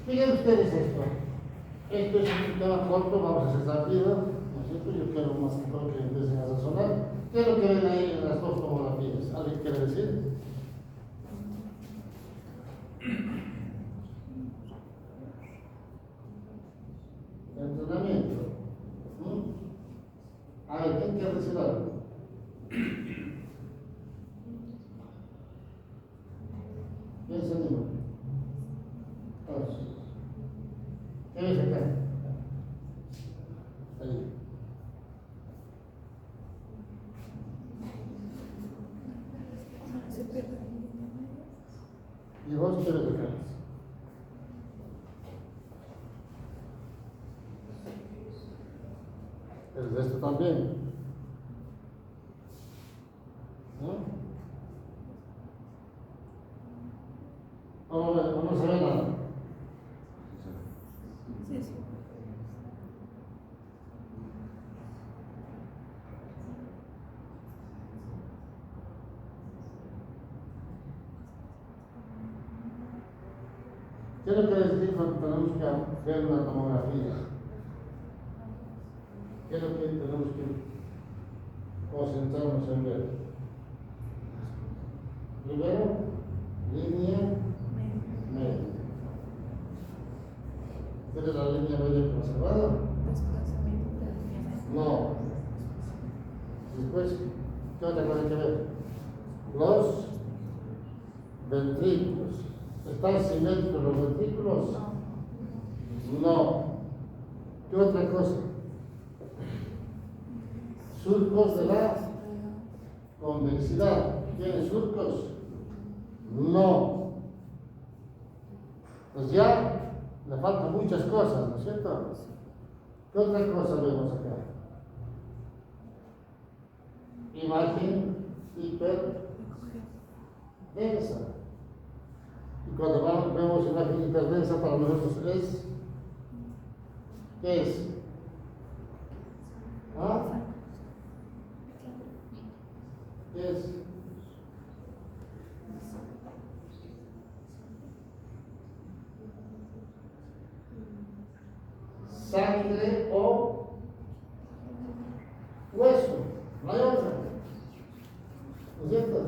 Miren ustedes esto. Esto es un tema corto, vamos a hacer rápido, ¿no es cierto? Yo quiero más que todo que empiecen a razonar. ¿Qué es lo que ven ahí en las dos tomografías? ¿Alguien quiere decir? Entrenamiento. A ver, ¿quién quiere decir algo? ¿Quién se anima? ¿Qué ves acá? Ahí. ¿Y vos qué ves acá? El resto también. ¿O no se ve nada? Sí, sí. ¿Qué es lo que decir cuando tenemos que ver una tomografía? ¿Qué es lo que tenemos que concentrarnos en ver? Primero, línea media. ¿Cuál es la línea media conservada? Desplazamiento de la línea media. No. Después, ¿qué otra cosa hay que ver? Los ventrículos. ¿Están simétricos los ventrículos? No. ¿Qué otra cosa? Surcos de la convexidad. ¿Tiene surcos? No. Pues ya le faltan muchas cosas, ¿no es cierto? ¿Qué otra cosa vemos acá? Imagen hiperdensa. Y cuando vemos imagen hiperdensa para nosotros es, ¿qué es? ¿Ah? ¿Qué es? Sangre o hueso, no hay otra, ¿no es cierto?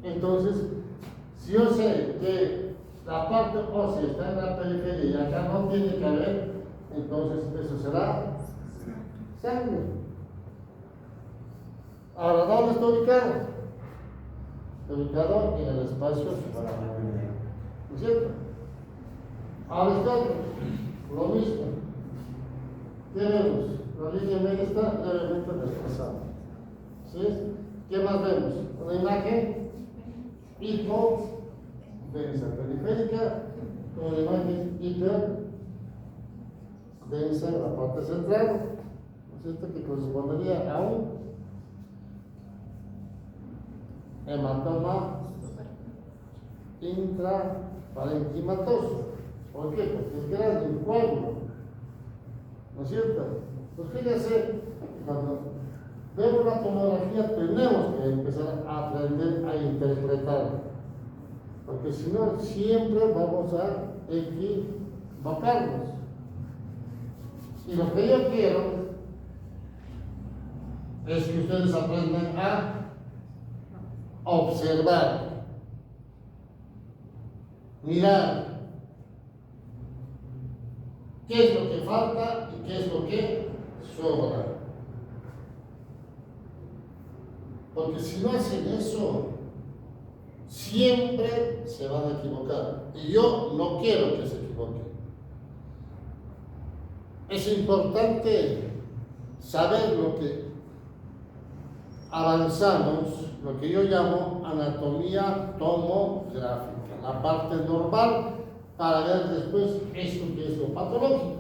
Entonces, si yo sé que la parte ósea está en la periferia y acá no tiene que haber, entonces eso será sangre. Ahora, ¿dónde está ubicado? Está ubicado en el espacio suprarrenal, ¿no es cierto? Ahora está lo mismo. ¿Qué vemos? La línea media está levemente desplazada. ¿Sí? ¿Qué más vemos? Una imagen hipodensa periférica con una imagen hiperdensa en la parte central, ¿no es cierto? Que correspondería a un hematoma intraparenquimatoso. ¿Por qué? Porque es grande, un coágulo, ¿no es cierto? Pues fíjense, cuando vemos la tomografía tenemos que empezar a aprender a interpretar, porque si no siempre vamos a equivocarnos. Y lo que yo quiero es que ustedes aprendan a observar, mirar qué es lo que falta y qué es lo que sobra. Porque si no hacen eso, siempre se van a equivocar. Y yo no quiero que se equivoquen. Es importante saber lo que avanzamos, lo que yo llamo anatomía tomográfica, la parte normal, para ver después esto que es lo patológico.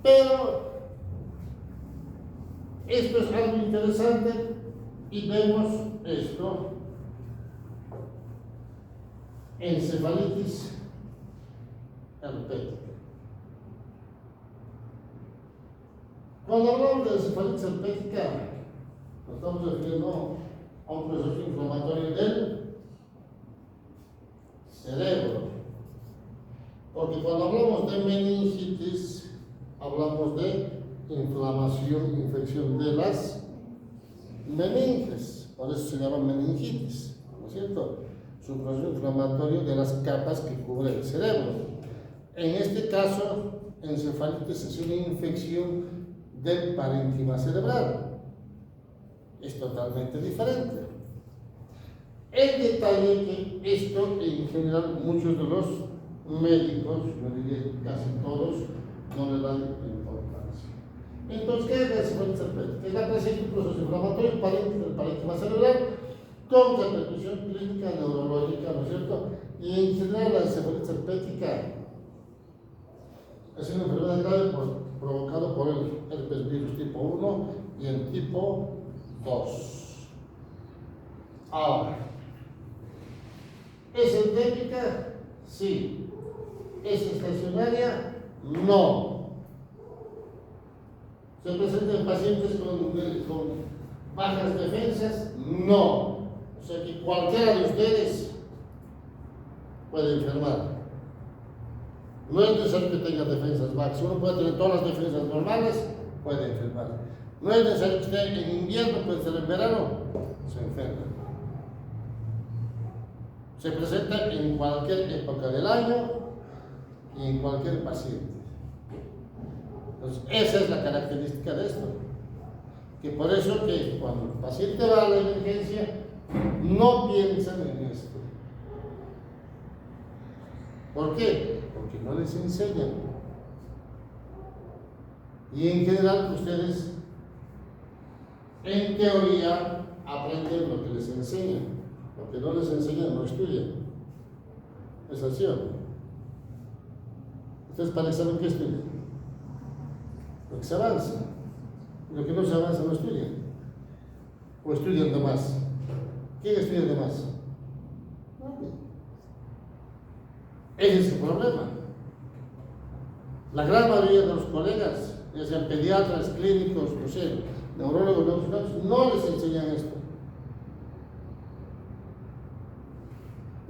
Pero esto es algo interesante y vemos esto: encefalitis herpética. Cuando hablamos de encefalitis herpética, nos estamos refiriendo a un proceso inflamatorio del cerebro. Porque cuando hablamos de meningitis, hablamos de inflamación, infección de las meninges, por eso se llama meningitis, ¿no es cierto? Es un proceso inflamatorio de las capas que cubren el cerebro. En este caso, encefalitis es una infección del parénquima cerebral. Es totalmente diferente. El detalle que esto, en general, muchos de los médicos, yo diría casi todos, no le dan importancia. Entonces, ¿qué es la encefalitis herpética? Es la presencia de un proceso inflamatorio del parénquima cerebral con repercusión clínica neurológica, ¿no es cierto? Y en general la encefalitis herpética es una enfermedad grave provocada por el herpes virus tipo 1 y el tipo 2. Ahora, ¿es endémica? Sí. ¿Es estacionaria? No. ¿Se presenta en pacientes con bajas defensas? No. O sea que cualquiera de ustedes puede enfermar. No es necesario que tenga defensas bajas. Uno puede tener todas las defensas normales, puede enfermar. No es necesario que esté en invierno, puede ser en verano, se enferma. Se presenta en cualquier época del año y en cualquier paciente. Entonces, esa es la característica de esto. Que por eso que cuando el paciente va a la emergencia, no piensan en esto. ¿Por qué? Porque no les enseñan. Y en general ustedes, en teoría, aprenden lo que les enseñan. Lo que no les enseñan, no estudian. Es así, ¿o no? Ustedes para saber qué estudian. Lo que se avanza. Y lo que no se avanza, no estudian. O estudian de más. ¿Quién estudia de más? Nadie. Ese es el problema. La gran mayoría de los colegas, ya sean pediatras, clínicos, no sé, neurólogos, no les enseñan esto.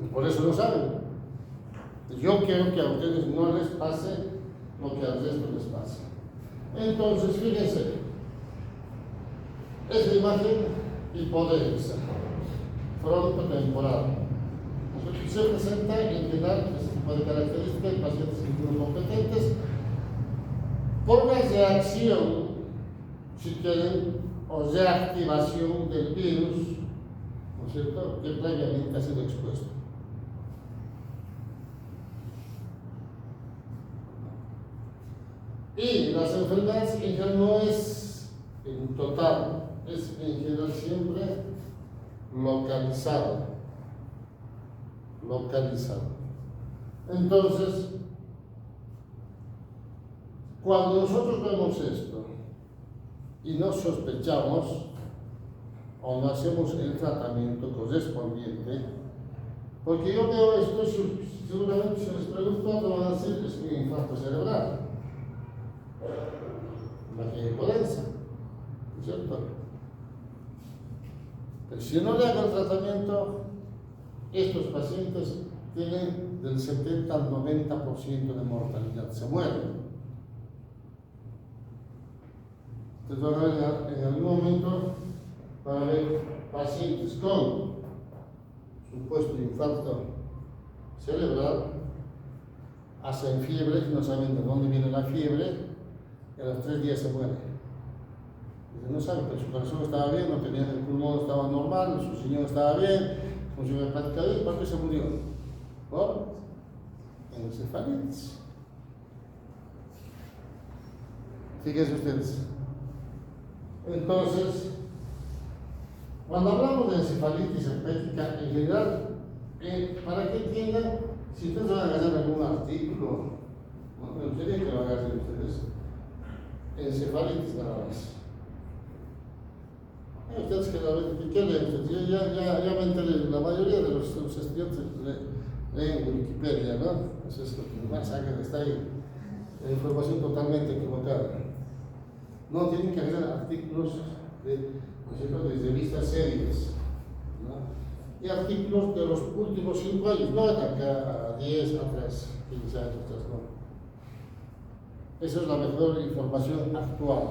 Y por eso no saben. Yo quiero que a ustedes no les pase lo que al resto les pasa. Entonces, fíjense, es la imagen hipotética, frontotemporal. Se presenta en general este tipo de características en pacientes inmunocompetentes por una reacción, si quieren, o reactivación del virus, ¿no es cierto?, que previamente ha sido expuesto. Y las enfermedades en general no es en total, es en general siempre localizado. Entonces, cuando nosotros vemos esto y no sospechamos o no hacemos el tratamiento correspondiente, porque yo veo esto, seguramente si les pregunto, te van a decir que es un infarto cerebral, una hipodensa, ¿no es cierto? Pero si no le hago el tratamiento, estos pacientes tienen del 70 al 90% de mortalidad, se mueren. Entonces van a ver en algún momento, van a ver pacientes con supuesto infarto cerebral, hacen fiebre, no saben de dónde viene la fiebre, y a los 3 días se mueren. No saben, pero su corazón estaba bien, no tenía, el pulmón estaba normal, su riñón estaba bien, función hepática bien, ¿por qué se murió? Por encefalitis. Fíjense ustedes. Entonces, cuando hablamos de encefalitis herpética en general, para que entiendan, si ustedes van a agarrar algún artículo, no me gustaría que lo agarren ustedes, encefalitis nada más. Ustedes ¿qué leen? Yo ya me enteré, la mayoría de los estudiantes leen Wikipedia, ¿no? Eso es lo que más sacan, está ahí, la información totalmente equivocada. No, tienen que hacer artículos de revistas serias, ¿no? Y artículos de los últimos 5 años, no de acá a 10, atrás, 15 años atrás. Esa es la mejor información actual.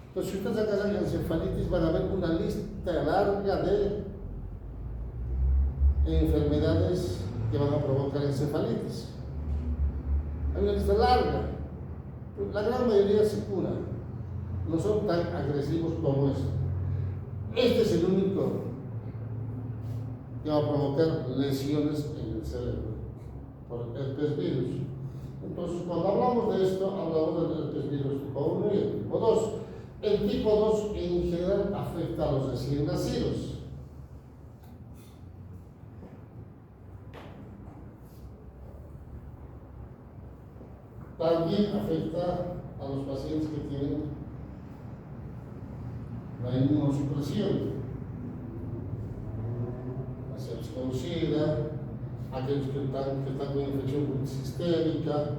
Entonces, si ustedes sacan encefalitis, van a ver una lista larga de enfermedades que van a provocar encefalitis. Hay una lista larga. La gran mayoría se cura. No son tan agresivos como esto. Este es el único que va a provocar lesiones en el cerebro por el herpes virus. Entonces, cuando hablamos de esto, hablamos del herpes virus tipo 1 y el tipo 2. El tipo 2 en general afecta a los recién nacidos. También afecta a los pacientes que tienen la inmunosupresión, la desconocida, aquellos que están con infección sistémica,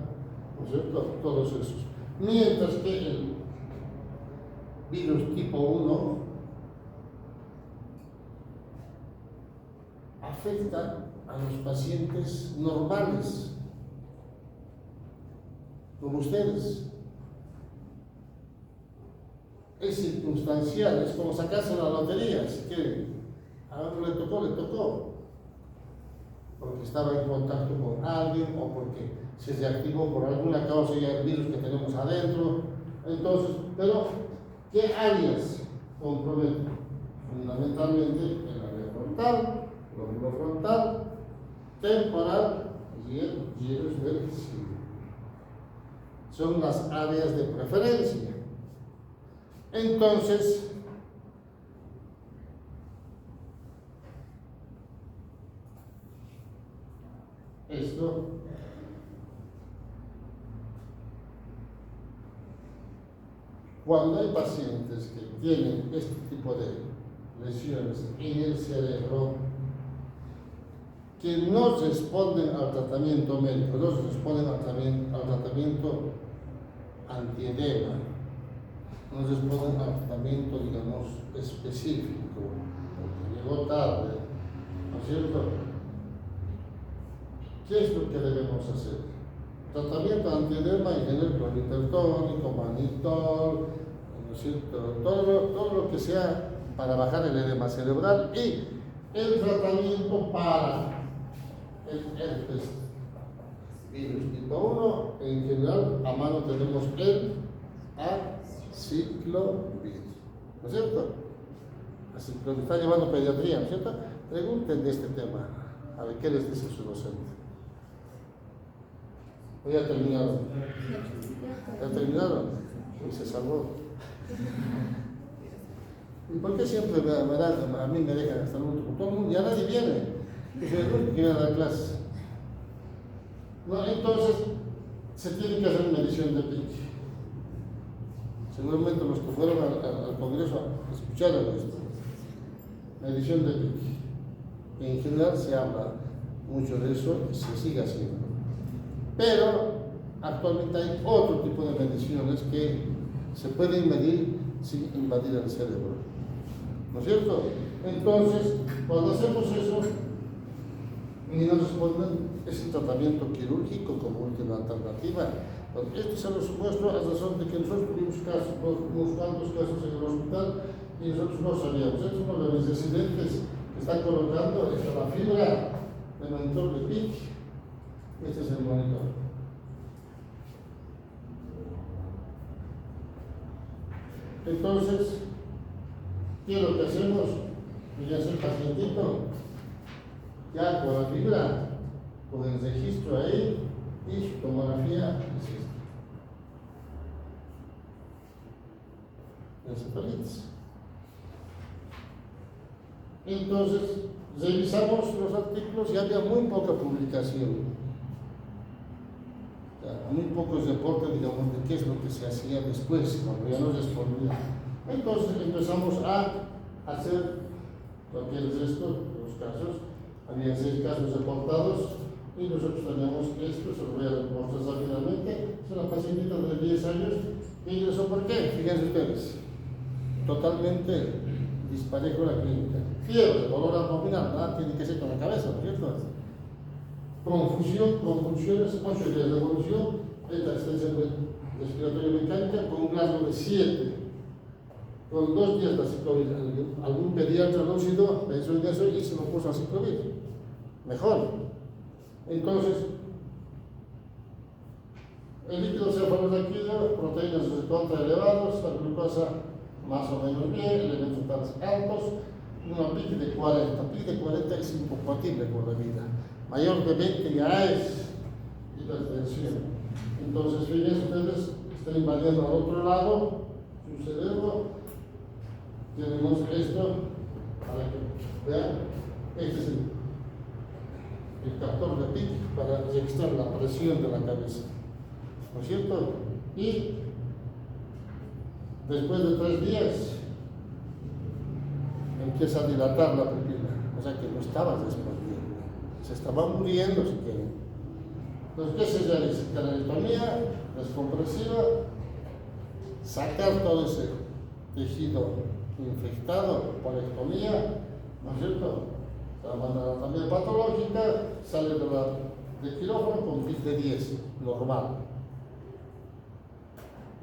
¿no es cierto? Todos esos. Mientras que el virus tipo 1 afecta a los pacientes normales, como ustedes. Es circunstancial, es como sacarse la lotería, si quieren. A uno le tocó, porque estaba en contacto con alguien o porque se reactivó por alguna causa ya el virus que tenemos adentro. Entonces, pero ¿qué áreas comprometen? Fundamentalmente el área frontal, lóbulo frontal, temporal y el gyrus del cine. Son las áreas de preferencia. Entonces, esto cuando hay pacientes que tienen este tipo de lesiones en el cerebro que no responden al tratamiento médico, no responden al tratamiento antiedema, no responden al tratamiento, digamos, específico, porque llegó tarde, ¿no es cierto? ¿Qué es lo que debemos hacer? Tratamiento antiedema y tener clorhipertónico, manitol, ¿no es cierto? Todo lo que sea para bajar el edema cerebral y el tratamiento para el herpes virus tipo 1, en general, a mano tenemos el aciclovir, ¿no es cierto? Así que está llevando pediatría, ¿no es cierto? Pregunten de este tema, a ver qué les dice su docente. ¿O ya terminaron? ¿Ya terminaron? Y se salvó. ¿Y por qué siempre a mí me dejan hasta el último? Todo el mundo, ya nadie viene. Es el único que viene a dar clases. No, entonces, se tiene que hacer medición de pique. Seguramente los que fueron al Congreso escucharon esto. Medición de pique. En general se habla mucho de eso y se sigue haciendo. Pero actualmente hay otro tipo de mediciones que se pueden medir sin invadir el cerebro. ¿No es cierto? Entonces, cuando hacemos eso, y nos responden, es el tratamiento quirúrgico como última alternativa. Este se los muestro a razón de que nosotros tuvimos unos cuantos casos en el hospital y nosotros no sabíamos. Este es uno de mis residentes que están colocando la fibra del monitor de PIC. Este es el monitor. Entonces, ¿qué es lo que hacemos? Ya es el pacientito, ya con la fibra, con el registro ahí y su tomografía es esta. Encefalitis. Entonces, revisamos los artículos y había muy poca publicación. Muy pocos reportes, digamos, de qué es lo que se hacía después, cuando ya no respondía. Entonces empezamos a hacer cualquier resto de los casos. Había 6 casos reportados y nosotros teníamos esto, se lo voy a mostrar rápidamente. Es una pacientita de 10 años que ingresó. ¿Por qué? Fíjense ustedes, totalmente disparejo la clínica. Fiebre, dolor abdominal, nada tiene que ser con la cabeza, ¿no es cierto? Confusión, convulsiones, 8 días de evolución, esta asistencia respiratoria mecánica con un grado de 7. Con 2 días de ciclovir. Algún pediatra lúcido pensó en eso y se lo puso a ciclovir. Mejor. Entonces, el líquido cefalorraquídeo, proteínas contra elevados, la glucosa más o menos bien, elementos tales altos, una PIC de 40. PIC de 40 es incompatible con la vida. Mayor de 20 ya es hipertensión. Entonces, fíjense ustedes, están invadiendo al otro lado su cerebro. Tenemos esto para que vean. Este es el captor de PIC para registrar la presión de la cabeza. ¿No es cierto? Y después de 3 días empieza a dilatar la pupila, o sea que no estaba respondiendo, se estaba muriendo si quieren. Entonces, ¿qué se realiza? Craniotomía descompresiva, sacar todo ese tejido infectado, polectomía, ¿no es cierto? La anatomía patológica sale de quirófano con PIC de 10, normal.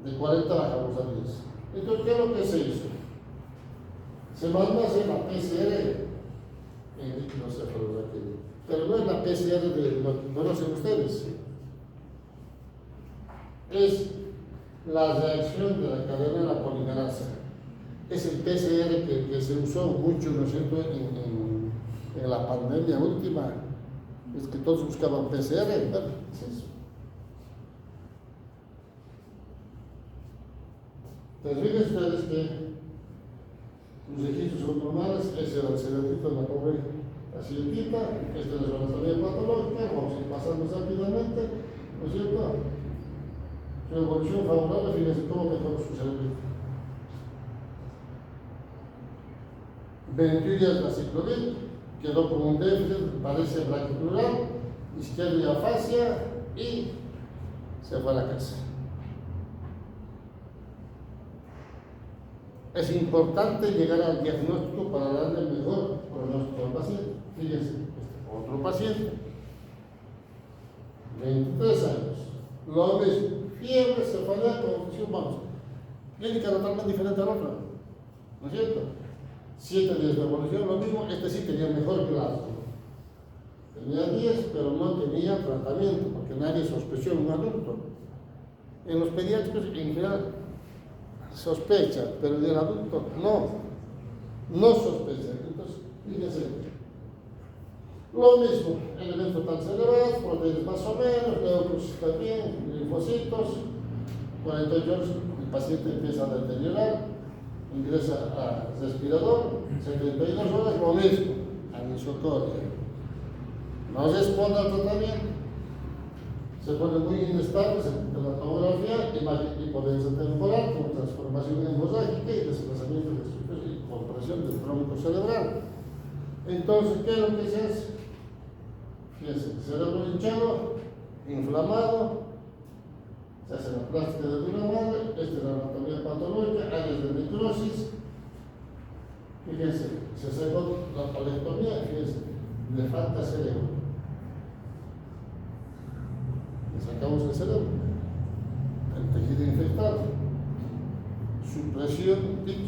De 40 bajamos a 10. Entonces, ¿qué es lo que se hizo? Se mandó a hacer la PCR en líquido cefalorraquídeo, pero no es la PCR de lo que conocen ustedes. Es la reacción de la cadena de la polimerasa. Es el PCR que se usó mucho, ¿no es cierto?, en la pandemia última. Es que todos buscaban PCR, ¿verdad? Es eso. Entonces, fíjense ustedes que los registros son normales. Ese era el cerebrito de la pobre pacientita, esta es la anatomía patológica, vamos a ir pasando rápidamente, ¿no es cierto? Su evolución favorable, fíjense cómo mejoró su cerebrito. 21 días de ciclovir, quedó con un déficit, parece braquiplural, izquierda y afasia, y se fue a la casa. Es importante llegar al diagnóstico para darle el mejor pronóstico al paciente. Fíjense, otro paciente, 23 años, lo mismo, fiebre, cefalea, confusión, vamos, clínica totalmente diferente a la otra, ¿no es cierto? 7 días de evolución, lo mismo, este sí tenía mejor que el otro. Tenía 10, pero no tenía tratamiento, porque nadie sospechó en un adulto. En los pediátricos, en general, sospecha, pero del adulto no sospecha. Entonces, fíjense, lo mismo, elementos tan elevados, proteínas más o menos, leucocitos también, linfocitos. 48 horas el paciente empieza a deteriorar, ingresa a respirador, 72 horas lo mismo, anisocoria. No responde al tratamiento, se pone muy inestable, se pone la tomografía, hipodensia temporal con transformación hemorrágica y desplazamiento de estructuras y compresión del tronco cerebral. Entonces, ¿qué es lo que se hace? Fíjense, cerebro hinchado, inflamado, se hace la plástica de una madre, esta es la anatomía patológica, áreas de necrosis. Fíjense, se sacó la polectomía, fíjense, le falta cerebro. Le sacamos el cerebro, el tejido infectado, su presión PIC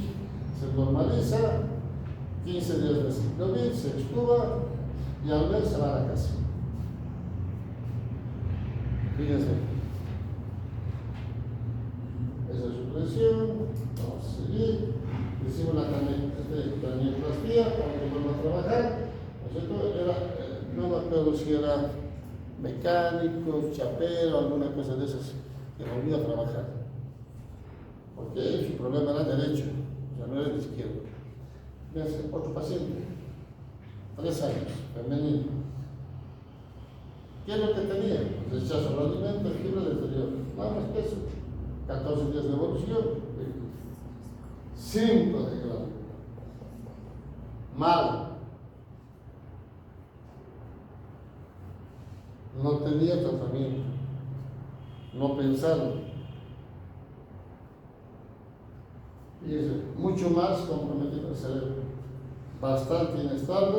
se normaliza, 15 días de ciclovir, se extuba y al mes se va a la casa. Fíjense, esa es su presión, vamos a seguir, hicimos la cranioplastia para que vuelva a trabajar, ¿no es cierto? No me acuerdo si era mecánico, chapero, alguna cosa de esas, que volvió a trabajar. Porque su problema era derecho, o sea, no era de izquierdo. Fíjense, otro paciente, 3 años, femenino. ¿Qué es lo que tenía? Rechazo al alimento, fibra de deterioro. Nada más que eso. 14 días de evolución, 5 de grado. Mal. No tenía tratamiento, no pensaron. Y es mucho más comprometido el cerebro, bastante inestable,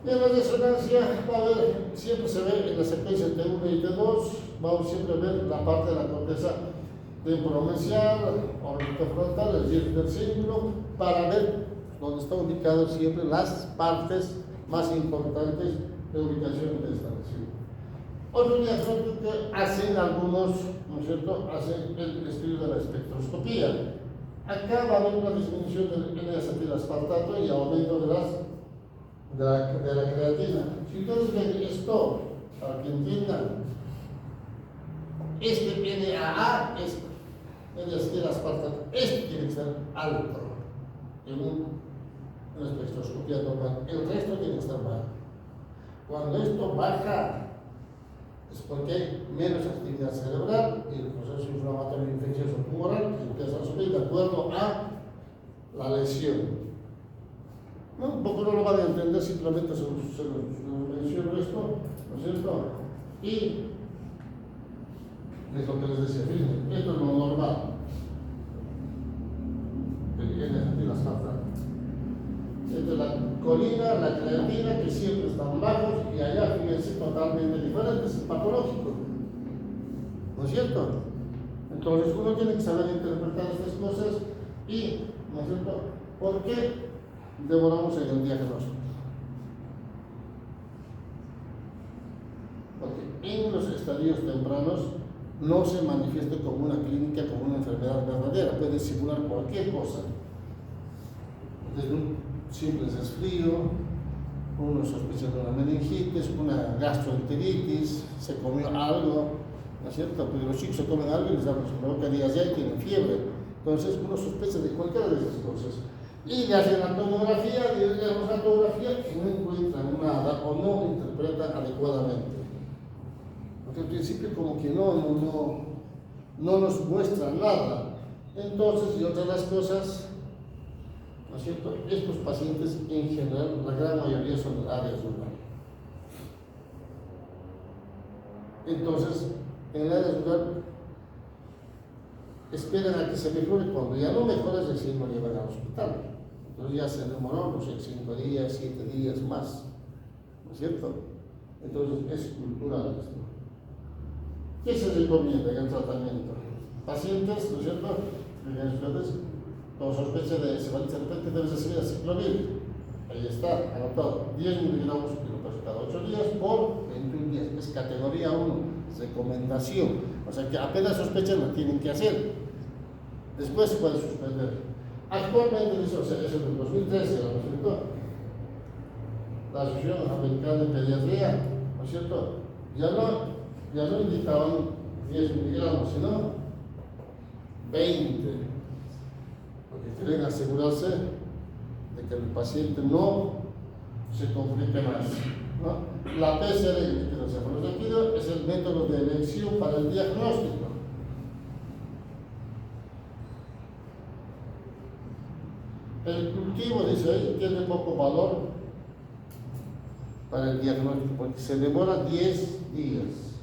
Y en la resonancia va a ver, siempre se ve en la secuencia T1 y T2, vamos siempre a ver la parte de la corteza temporomesial, órbita frontal, el giro del círculo, para ver dónde están ubicadas siempre las partes más importantes de ubicación de esta lesión. Otro diagnóstico que hacen algunos, ¿no es cierto?, hacen el estudio de la espectroscopía. Acá va a haber una disminución del N-acetilασpartato y aumento de la creatina. Si ustedes ven esto, para que entiendan, este NAA es N-acetilασpartato, este tiene que ser alto en una espectroscopía normal, el resto tiene que estar bajo. Cuando esto baja, es porque hay menos actividad cerebral y el proceso inflamatorio infeccioso tumoral que empieza a subir de acuerdo a la lesión. No, un poco no lo van a entender, simplemente se menciono esto, ¿no es cierto? Y es lo que les decía, fíjense, esto es lo normal. Esto es la colina, la creatina, que siempre están bajos, y allá fíjense totalmente diferentes, es patológico. ¿No es cierto? Entonces uno tiene que saber interpretar estas cosas y, ¿no es cierto?, ¿por qué demoramos en el diagnóstico? Porque en los estadios tempranos no se manifiesta como una clínica, como una enfermedad verdadera, puede simular cualquier cosa. Desde un simple resfrío, uno sospecha de una meningitis, una gastroenteritis, se comió algo, ¿no es cierto? Porque los chicos se comen algo y les damos provoca diarrea y tienen fiebre. Entonces uno sospecha de cualquiera de esas cosas. Y le hacen la tomografía y no encuentran nada o no interpretan adecuadamente. Porque al principio como que no nos muestra nada. Entonces, y otras las cosas, ¿no es cierto?, estos pacientes en general, la gran mayoría son de áreas rurales. Entonces, en el área rural esperan a que se mejore. Cuando ya no mejora, recién lo llevan al hospital. Entonces ya se demoró, no sé, 5 días, 7 días más, ¿no es cierto? Entonces es cultural esto. ¿Qué se recomienda en el tratamiento? Pacientes, ¿no es cierto?, con sospecha de encefalitis de repente debes recibir aciclovir. Ahí está, anotado, 10 miligramos cada 8 días por 21 días. Es categoría 1, recomendación. O sea que apenas sospechan lo tienen que hacer. Después se puede suspender. Actualmente, eso es del 2013, ¿no es cierto?, la Asociación Americana de Pediatría, ¿no es cierto?, ya no indicaban 10 miligramos, sino 20, porque quieren asegurarse de que el paciente no se complique más, ¿no? La PCR, es el método de elección para el diagnóstico. El cultivo, dice ahí, tiene poco valor para el diagnóstico porque se demora 10 días.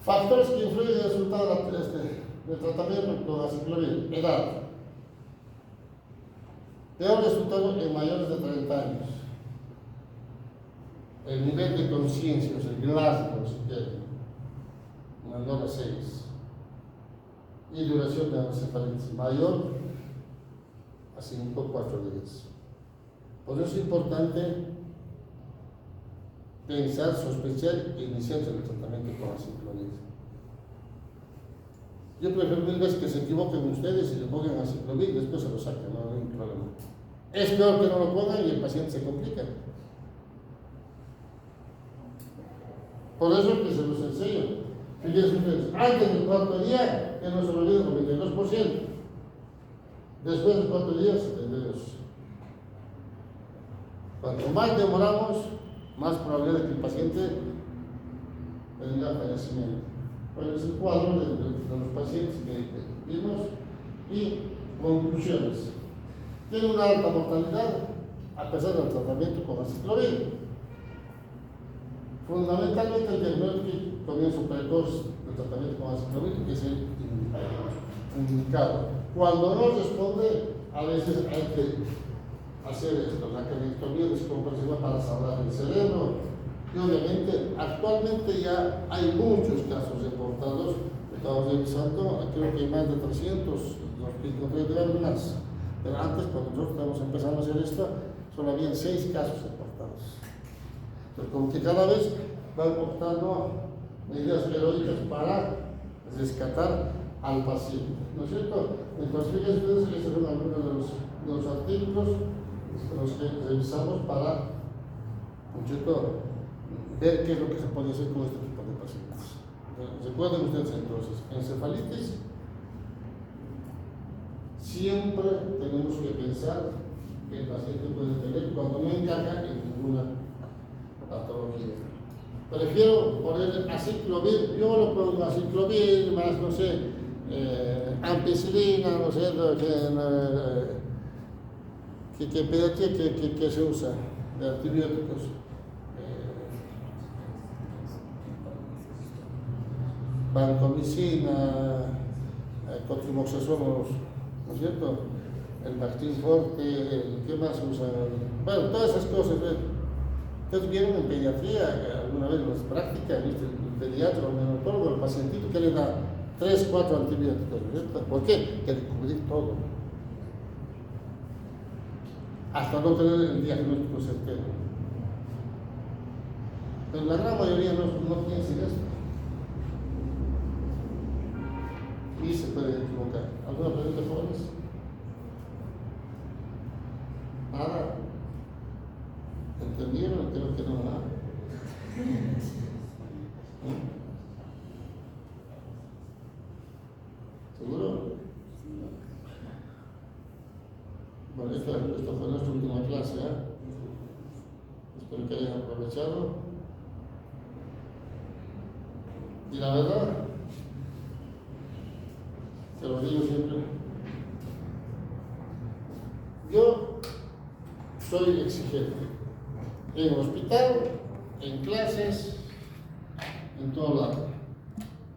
Factores que influyen en el resultado del tratamiento con aciclovir: edad. Peor resultado en mayores de 30 años. El nivel de conciencia, o sea, el Glasgow, si quieren, menor a 6. Y duración de la encefalitis mayor a 5 o 4 días. Por eso es importante pensar, sospechar e iniciar el tratamiento con aciclovir. Yo prefiero 1000 veces que se equivoquen ustedes y le pongan aciclovir y después se lo saquen, no hay ningún problema. Es peor que no lo pongan y el paciente se complica. Por eso es que se los enseño. Fíjense ustedes, antes del 4º día, que no se olvide el 92%. Después del 4 días, 72%. Cuanto más demoramos, más probabilidad de que el paciente tenga fallecimiento. Bueno, es el cuadro de los pacientes que vimos. Y conclusiones. Tiene una alta mortalidad a pesar del tratamiento con aciclovir. Fundamentalmente el diagnóstico comienzo precoz del tratamiento con aciclovir, que es el indicado. Cuando no responde, a veces hay que hacer esto, la calentomía descompresiva para salvar el cerebro. Y obviamente, actualmente ya hay muchos casos reportados. Estamos revisando, creo que hay más de 300, los que encontré debe haber más. Pero antes, cuando nosotros estamos empezando a hacer esto, solo habían 6 casos reportados. Entonces, como que cada vez van optando medidas heroicas para rescatar al paciente, ¿no es cierto? Entonces, fíjense ustedes que estos son algunos de los artículos los que revisamos para, ¿no es cierto?, ver qué es lo que se puede hacer con este tipo de pacientes. Recuerden ustedes entonces, encefalitis, siempre tenemos que pensar que el paciente puede tener cuando no encaja en ninguna patología. Prefiero poner aciclovir, yo lo pongo aciclovir, más no sé, ampicilina, no sé, que pediatría que se usa de antibióticos. Vancomicina, cotrimoxazol, ¿no es cierto? El Martín Forte, ¿qué más usan? Bueno, todas esas cosas. Ustedes vieron en pediatría alguna vez en las prácticas, ¿viste? El pediatra o el neonatólogo, el pacientito que le da 3, 4 antibióticos, ¿no es cierto? ¿Por qué? Que descubrir todo. Hasta no tener el diagnóstico certero. Pero la gran mayoría no piensa en esto. Y se puede equivocar. ¿Alguna pregunta, jóvenes? Nada. ¿Entendieron? Creo que no, nada. ¿Seguro? Bueno, esta fue nuestra última clase, ¿eh? Espero que hayan aprovechado. Y la verdad, te lo digo siempre, yo soy exigente en el hospital, en clases, en todo lado.